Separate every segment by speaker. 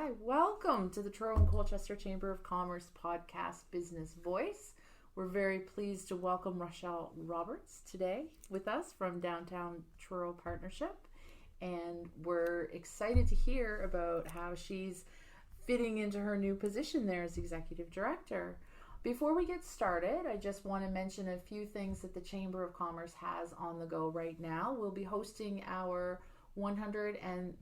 Speaker 1: Hi, welcome to the Truro and Colchester Chamber of Commerce podcast Business Voice. We're very pleased to welcome Rochelle Roberts today with us from Downtown Truro Partnership, and we're excited to hear about how she's fitting into her new position there as Executive Director. Before we get started, I just want to mention a few things that the Chamber of Commerce has on the go right now. We'll be hosting our 131st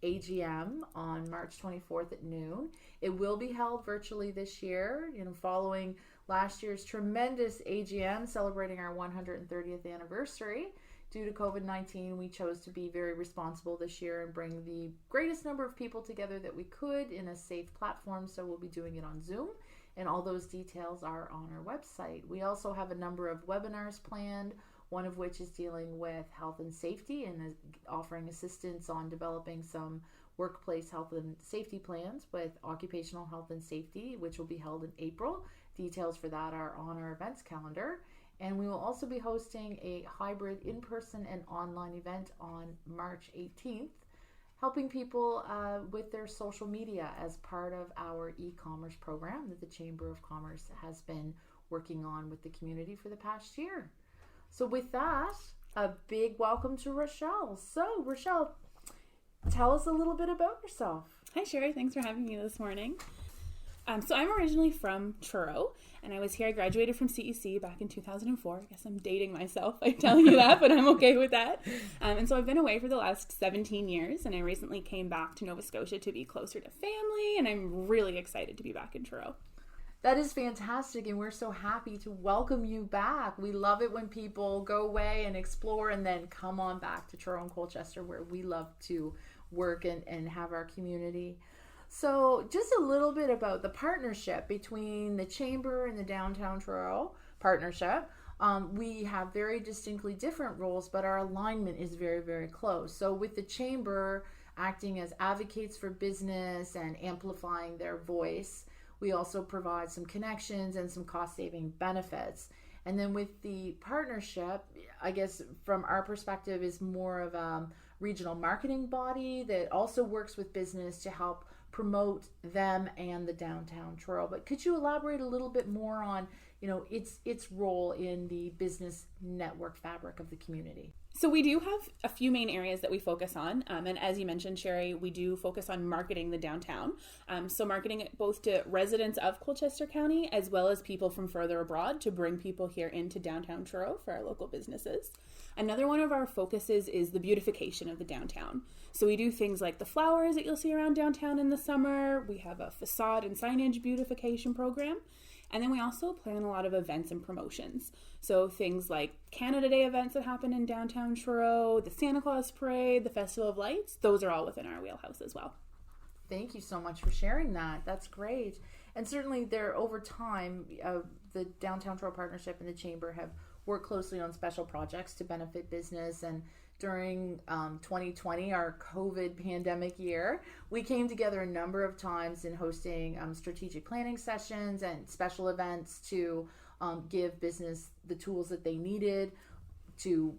Speaker 1: AGM on March 24th at noon. It will be held virtually this year, following last year's tremendous AGM celebrating our 130th anniversary. Due to COVID-19, we chose to be very responsible this year and bring the greatest number of people together that we could in a safe platform, so we'll be doing it on Zoom, and all those details are on our website. We also have a number of webinars planned, one of which is dealing with health and safety and offering assistance on developing some workplace health and safety plans with occupational health and safety, which will be held in April. Details for that are on our events calendar. And we will also be hosting a hybrid in-person and online event on March 18th, helping people with their social media as part of our e-commerce program that the Chamber of Commerce has been working on with the community for the past year. So with that, a big welcome to Rochelle. So Rochelle, tell us a little bit about yourself.
Speaker 2: Hi Sherry, thanks for having me this morning. So I'm originally from Truro, and I graduated from CEC back in 2004. I guess I'm dating myself by telling you that, but I'm okay with that. And so I've been away for the last 17 years, and I recently came back to Nova Scotia to be closer to family, and I'm really excited to be back in Truro.
Speaker 1: That is fantastic, and we're so happy to welcome you back. We love it when people go away and explore and then come on back to Truro and Colchester, where we love to work and have our community. So just a little bit about the partnership between the Chamber and the Downtown Truro Partnership. We have very distinctly different roles, but our alignment is very, very close. So with the Chamber acting as advocates for business and amplifying their voice, we also provide some connections and some cost-saving benefits. And then with the partnership, I guess from our perspective, is more of a regional marketing body that also works with business to help promote them and the Downtown Truro. But could you elaborate a little bit more on, its role in the business network fabric of the community?
Speaker 2: So we do have a few main areas that we focus on. And as you mentioned, Sherry, we do focus on marketing the downtown. So marketing it both to residents of Colchester County as well as people from further abroad to bring people here into Downtown Truro for our local businesses. Another one of our focuses is the beautification of the downtown. So we do things like the flowers that you'll see around downtown in the summer. We have a facade and signage beautification program. And then we also plan a lot of events and promotions. So things like Canada Day events that happen in Downtown Truro, the Santa Claus Parade, the Festival of Lights, those are all within our wheelhouse as well.
Speaker 1: Thank you so much for sharing that. That's great. And certainly there over time, the Downtown Truro Partnership and the Chamber have worked closely on special projects to benefit business. And during 2020, our COVID pandemic year, we came together a number of times in hosting strategic planning sessions and special events to give business the tools that they needed to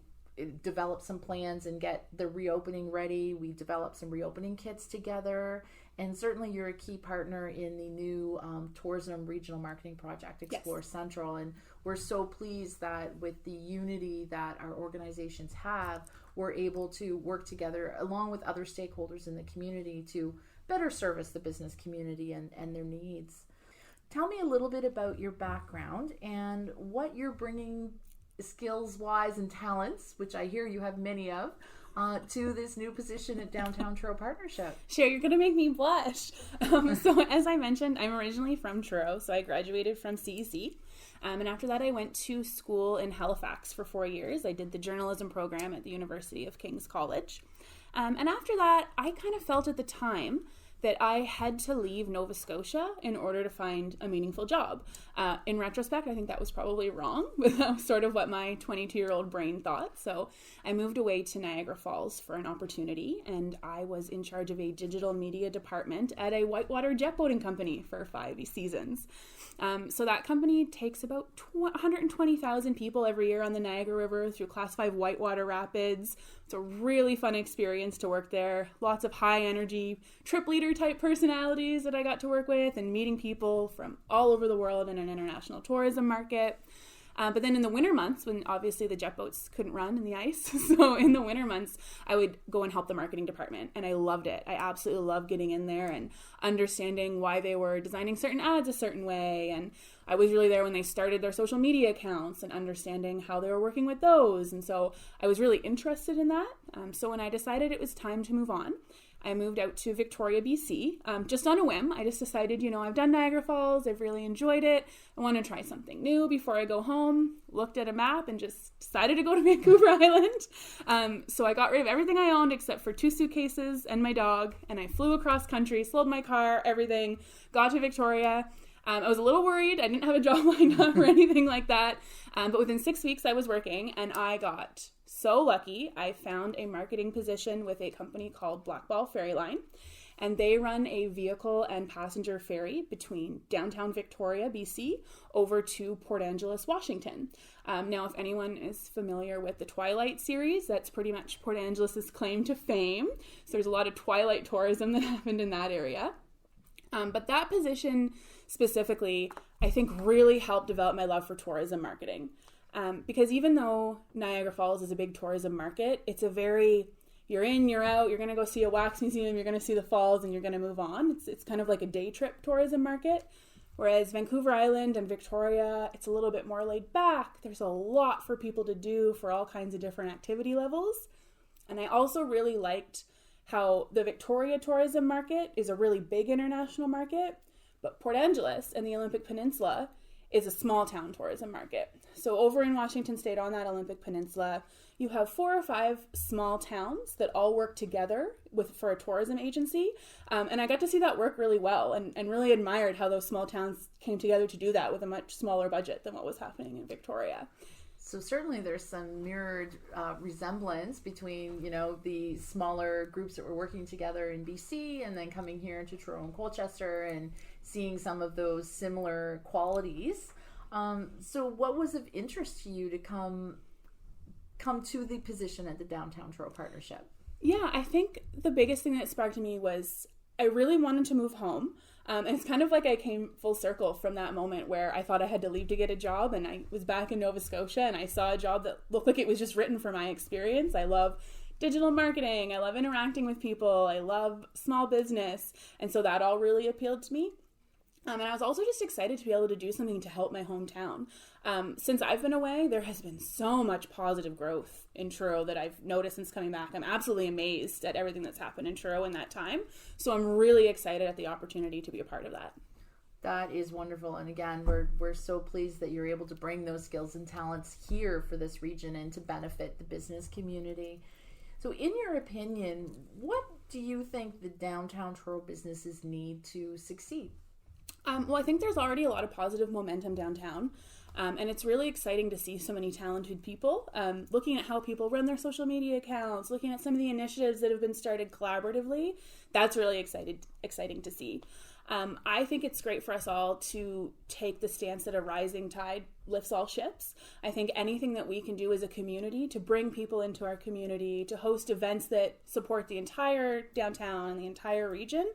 Speaker 1: develop some plans and get the reopening ready. We developed some reopening kits together. And certainly you're a key partner in the new tourism regional marketing project, Explore Yes. Central. And we're so pleased that with the unity that our organizations have, we're able to work together along with other stakeholders in the community to better service the business community and their needs. Tell me a little bit about your background and what you're bringing skills-wise and talents, which I hear you have many of, to this new position at Downtown Truro Partnership.
Speaker 2: Sure, you're going to make me blush. So as I mentioned, I'm originally from Truro, so I graduated from CEC. And after that, I went to school in Halifax for 4 years. I did the journalism program at the University of King's College. And after that, I kind of felt at the time that I had to leave Nova Scotia in order to find a meaningful job. In retrospect, I think that was probably wrong, but that was sort of what my 22-year-old brain thought. So I moved away to Niagara Falls for an opportunity, and I was in charge of a digital media department at a whitewater jet boating company for 5 seasons. So that company takes about 120,000 people every year on the Niagara River through Class 5 whitewater rapids. It's a really fun experience to work there. Lots of high energy trip leaders leader type personalities that I got to work with and meeting people from all over the world in an international tourism market. But then in the winter months, when obviously the jet boats couldn't run in the ice, so in the winter months, I would go and help the marketing department, and I loved it. I absolutely loved getting in there and understanding why they were designing certain ads a certain way, and I was really there when they started their social media accounts and understanding how they were working with those, and so I was really interested in that. So when I decided it was time to move on, I moved out to Victoria, BC, just on a whim. I just decided, I've done Niagara Falls. I've really enjoyed it. I want to try something new before I go home. Looked at a map and just decided to go to Vancouver Island. So I got rid of everything I owned except for 2 suitcases and my dog. And I flew across country, sold my car, everything, got to Victoria. I was a little worried. I didn't have a job lined up or anything like that. But within 6 weeks I was working, and I got so lucky. I found a marketing position with a company called Blackball Ferry Line, and they run a vehicle and passenger ferry between downtown Victoria, BC, over to Port Angeles, Washington. Now, if anyone is familiar with the Twilight series, that's pretty much Port Angeles' claim to fame. So there's a lot of Twilight tourism that happened in that area. But that position specifically, I think, really helped develop my love for tourism marketing. Because even though Niagara Falls is a big tourism market, it's a very, you're in, you're out, you're going to go see a wax museum, you're going to see the falls, and you're going to move on. It's kind of like a day trip tourism market. Whereas Vancouver Island and Victoria, it's a little bit more laid back. There's a lot for people to do for all kinds of different activity levels. And I also really liked how the Victoria tourism market is a really big international market, but Port Angeles and the Olympic Peninsula is a small town tourism market. So over in Washington State on that Olympic Peninsula, you have 4 or 5 small towns that all work together for a tourism agency. And I got to see that work really well and really admired how those small towns came together to do that with a much smaller budget than what was happening in Victoria.
Speaker 1: So certainly there's some mirrored resemblance between, the smaller groups that were working together in BC and then coming here into Truro and Colchester and seeing some of those similar qualities. So what was of interest to you to come to the position at the Downtown Truro Partnership?
Speaker 2: Yeah, I think the biggest thing that sparked me was I really wanted to move home. And it's kind of like I came full circle from that moment where I thought I had to leave to get a job, and I was back in Nova Scotia and I saw a job that looked like it was just written for my experience. I love digital marketing. I love interacting with people. I love small business. And so that all really appealed to me. And I was also just excited to be able to do something to help my hometown. Since I've been away, there has been so much positive growth in Truro that I've noticed since coming back. I'm absolutely amazed at everything that's happened in Truro in that time. So I'm really excited at the opportunity to be a part of that.
Speaker 1: That is wonderful. And again, we're so pleased that you're able to bring those skills and talents here for this region and to benefit the business community. So in your opinion, what do you think the downtown Truro businesses need to succeed?
Speaker 2: Well, I think there's already a lot of positive momentum downtown, and it's really exciting to see so many talented people. Looking at how people run their social media accounts, looking at some of the initiatives that have been started collaboratively, that's really exciting to see. I think it's great for us all to take the stance that a rising tide lifts all ships. I think anything that we can do as a community to bring people into our community, to host events that support the entire downtown and the entire region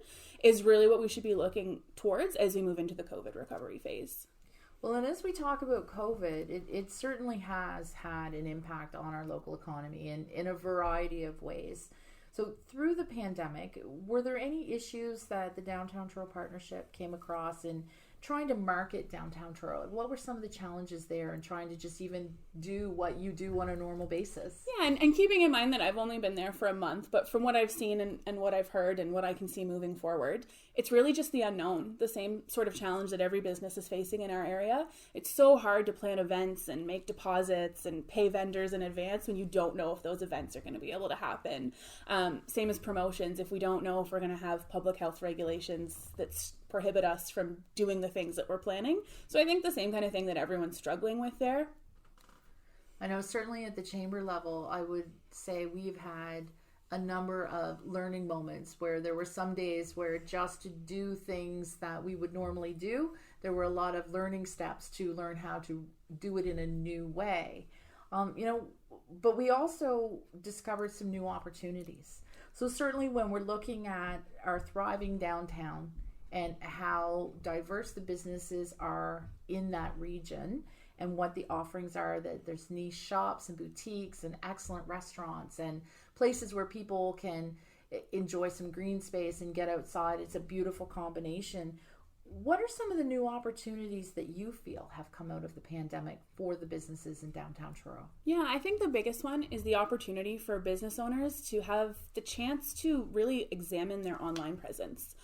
Speaker 2: is really what we should be looking towards as we move into the COVID recovery phase.
Speaker 1: Well, and as we talk about COVID, it certainly has had an impact on our local economy in a variety of ways. So through the pandemic, were there any issues that the Downtown Truro Partnership came across in trying to market Downtown Truro? What were some of the challenges there in trying to just even do what you do on a normal basis?
Speaker 2: Yeah, and keeping in mind that I've only been there for a month, but from what I've seen and what I've heard and what I can see moving forward, it's really just the unknown, the same sort of challenge that every business is facing in our area. It's so hard to plan events and make deposits and pay vendors in advance when you don't know if those events are going to be able to happen. Same as promotions, if we don't know if we're going to have public health regulations that prohibit us from doing the things that we're planning. So I think the same kind of thing that everyone's struggling with there.
Speaker 1: I know certainly at the chamber level, I would say we've had a number of learning moments where there were some days where just to do things that we would normally do, there were a lot of learning steps to learn how to do it in a new way. But we also discovered some new opportunities. So certainly when we're looking at our thriving downtown and how diverse the businesses are in that region and what the offerings are, that there's niche shops and boutiques and excellent restaurants and places where people can enjoy some green space and get outside. It's a beautiful combination. What are some of the new opportunities that you feel have come out of the pandemic for the businesses in downtown Truro?
Speaker 2: Yeah, I think the biggest one is the opportunity for business owners to have the chance to really examine their online presence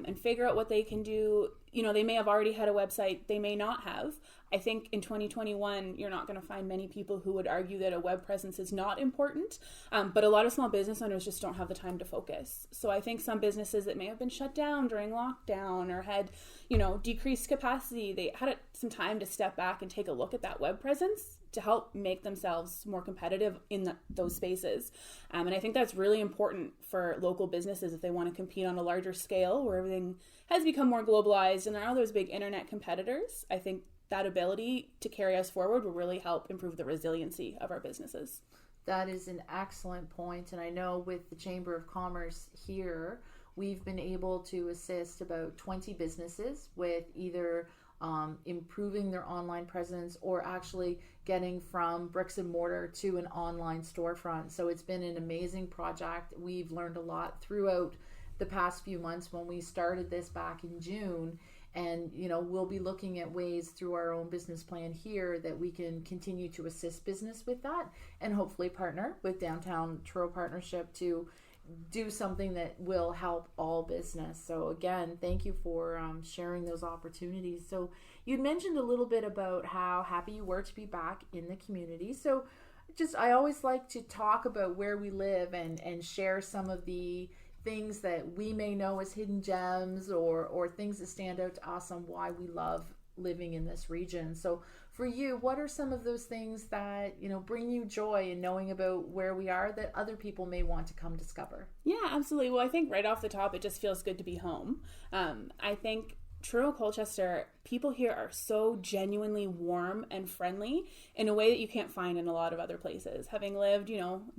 Speaker 2: and figure out what they can do. You know, they may have already had a website, they may not have. I think in 2021, you're not going to find many people who would argue that a web presence is not important, but a lot of small business owners just don't have the time to focus. So I think some businesses that may have been shut down during lockdown or had, decreased capacity, they had some time to step back and take a look at that web presence to help make themselves more competitive in those spaces. And I think that's really important for local businesses if they want to compete on a larger scale where everything has become more globalized and there are those big internet competitors. I think that ability to carry us forward will really help improve the resiliency of our businesses.
Speaker 1: That is an excellent point. And I know with the Chamber of Commerce here, we've been able to assist about 20 businesses with either improving their online presence or actually getting from bricks and mortar to an online storefront. So it's been an amazing project. We've learned a lot throughout the past few months when we started this back in June. And, we'll be looking at ways through our own business plan here that we can continue to assist business with that and hopefully partner with Downtown Truro Partnership to do something that will help all business. So again, thank you for sharing those opportunities. So you'd mentioned a little bit about how happy you were to be back in the community. So I always like to talk about where we live and share some of the things that we may know as hidden gems or things that stand out to us on why we love living in this region. So for you, what are some of those things that, bring you joy in knowing about where we are that other people may want to come discover?
Speaker 2: Yeah, absolutely. Well, I think right off the top, it just feels good to be home. I think Truro, Colchester, people here are so genuinely warm and friendly in a way that you can't find in a lot of other places. Having lived,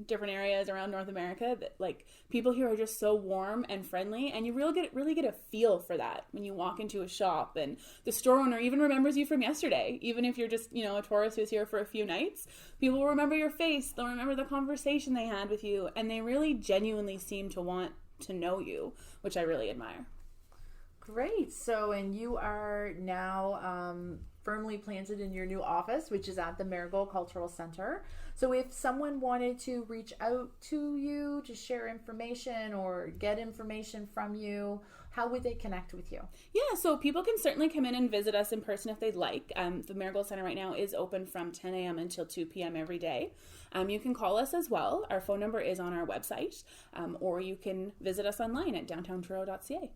Speaker 2: different areas around North America, that people here are just so warm and friendly, and you really get a feel for that when you walk into a shop and the store owner even remembers you from yesterday. Even if you're just, a tourist who's here for a few nights, people will remember your face, they'll remember the conversation they had with you, and they really genuinely seem to want to know you, which I really admire.
Speaker 1: Great. So, and you are now firmly planted in your new office, which is at the Marigold Cultural Center. So if someone wanted to reach out to you to share information or get information from you, how would they connect with you?
Speaker 2: Yeah, so people can certainly come in and visit us in person if they'd like. The Marigold Center right now is open from 10 a.m. until 2 p.m. every day. You can call us as well. Our phone number is on our website, or you can visit us online at downtowntruro.ca.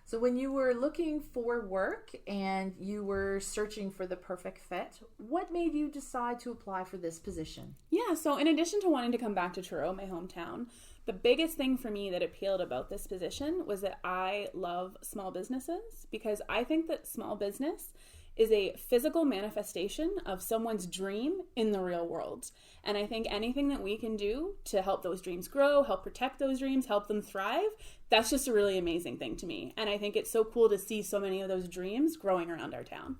Speaker 1: So when you were looking for work and you were searching for the perfect fit, what made you decide to apply for this position?
Speaker 2: Yeah, so in addition to wanting to come back to Truro, my hometown, the biggest thing for me that appealed about this position was that I love small businesses, because I think that small business is a physical manifestation of someone's dream in the real world. And I think anything that we can do to help those dreams grow, help protect those dreams, help them thrive, that's just a really amazing thing to me. And I think it's so cool to see so many of those dreams growing around our town.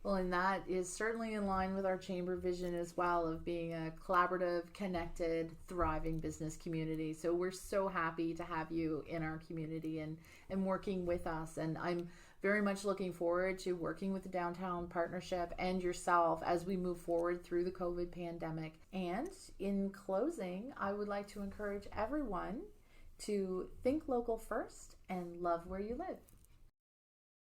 Speaker 1: Well, and that is certainly in line with our chamber vision as well of being a collaborative, connected, thriving business community. So we're so happy to have you in our community and working with us. And I'm very much looking forward to working with the Downtown Partnership and yourself as we move forward through the COVID pandemic. And in closing, I would like to encourage everyone to think local first and love where you live.